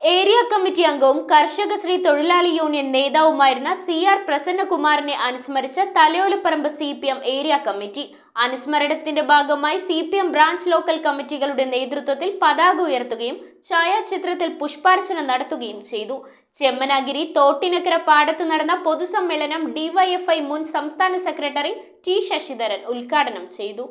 Area committee അംഗവും കർഷകശ്രീ തൊഴിലാളി യൂണിയൻ നേതാവുമായിരുന്ന CR പ്രസന്നകുമാറിനെ അനുസ്മരിച്ച തലയോലപ്പറമ്പ് CPM ഏരിയ കമ്മിറ്റി അനുസ്മരണത്തിന്റെ ഭാഗമായി CPM ബ്രാഞ്ച് ലോക്കൽ കമ്മിറ്റികളുടെ നേതൃത്വത്തിൽ പതാക ഉയർത്തുകയും ഛായാചിത്രത്തിൽ പുഷ്പാർച്ചന നടത്തുകയും ചെയ്തു. ചെമ്മനാഗിരി തോട്ടിനക്കര പാടത്ത് നടന്ന പൊതുസമ്മേളനം DYFI മുൻ സംസ്ഥാന സെക്രട്ടറി T ശശിധരൻ ഉദ്ഘാടനം ചെയ്തു.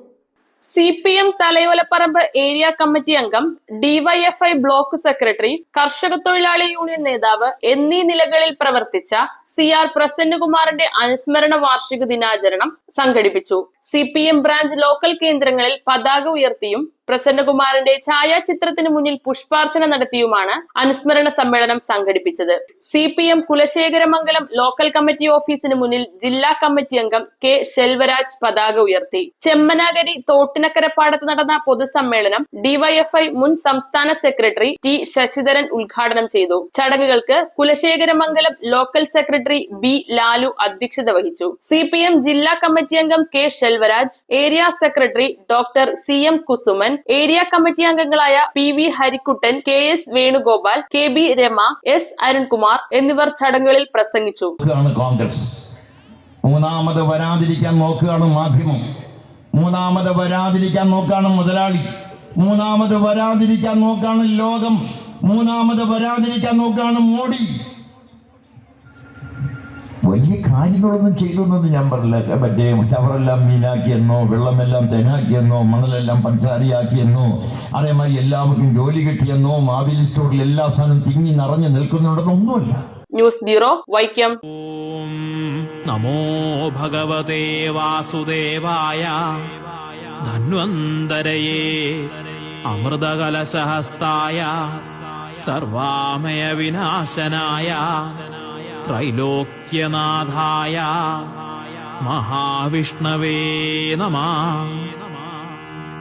CPM തലയോലപ്പറമ്പ് ഏരിയ കമ്മിറ്റി അംഗം, DYFI ബ്ലോക്ക് സെക്രട്ടറി, കർഷക തൊഴിലാളി യൂണിയൻ നേതാവ് എന്നീ നിലകളിൽ പ്രവർത്തിച്ച CR പ്രസന്നകുമാറിന്റെ അനുസ്മരണ വാർഷിക ദിനാചരണം സംഘടിപ്പിച്ചു. CPM ബ്രാഞ്ച് ലോക്കൽ കേന്ദ്രങ്ങളിൽ പതാക ഉയർത്തിയും പ്രസന്നകുമാറിന്റെ ഛായാചിത്രത്തിന് മുന്നിൽ പുഷ്പാർച്ചന നടത്തിയുമാണ് അനുസ്മരണ സമ്മേളനം സംഘടിപ്പിച്ചത്. CPM കുലശേഖരമംഗലം ലോക്കൽ കമ്മിറ്റി ഓഫീസിന് മുന്നിൽ ജില്ലാ കമ്മിറ്റി അംഗം K ശെൽവരാജ് പതാക ഉയർത്തി. ചെമ്മനാഗിരി തോട്ടിനക്കരപ്പാടത്ത് നടന്ന പൊതുസമ്മേളനം DYFI മുൻ സംസ്ഥാന സെക്രട്ടറി T ശശിധരൻ ഉദ്ഘാടനം ചെയ്തു. ചടങ്ങുകൾക്ക് Kulasekharamangalam local secretary B Lalu അധ്യക്ഷത വഹിച്ചു. CPM ജില്ലാ കമ്മിറ്റി അംഗം K Selvaraj, area secretary doctor CM Kusuman, area committee അംഗങ്ങളായ PV Harikuttan, KS Venugopal, KB Rama, S Arunkumar എന്നിവർ ചടങ്ങുകളിൽ പ്രസംഗിച്ചു. കോൺഗ്രസ് മൂന്നാമത് വരാതിരിക്കാൻ നോക്കുകയാണ് മാധ്യമം, മൂന്നാമത് വരാതിരിക്കാൻ നോക്കാണ് മുതലാളി, മൂന്നാമത് വരാതിരിക്കാൻ നോക്കാണ് ലോകം, മൂന്നാമത് വരാതിരിക്കാൻ നോക്കാണ് മോഡി. വലിയ കാര്യങ്ങളൊന്നും ചെയ്തൊന്നും ഞാൻ പറഞ്ഞില്ല. മറ്റേ ചവറെല്ലാം മീനാക്കിയെന്നോ, വെള്ളമെല്ലാം തെനാക്കിയെന്നോ, മണലെല്ലാം പഞ്ചസാരയാക്കിയെന്നോ, അതേമാതിരി എല്ലാവർക്കും ജോലി കിട്ടിയെന്നോ, മാവേലി സ്റ്റോറിൽ എല്ലാ സാധനവും തിങ്ങി നിറഞ്ഞു നിൽക്കുന്നുണ്ടെന്നൊന്നുമല്ല. News bureau, Vaikom. നമോ ഭഗവതേ വാസുദേവായ ധന്വന്തരയേ അമൃതകലശഹസ്തായ സർവാമയ വിനാശനായ ത്രൈലോക്യനാഥായ മഹാവിഷ്ണവേ നമഃ.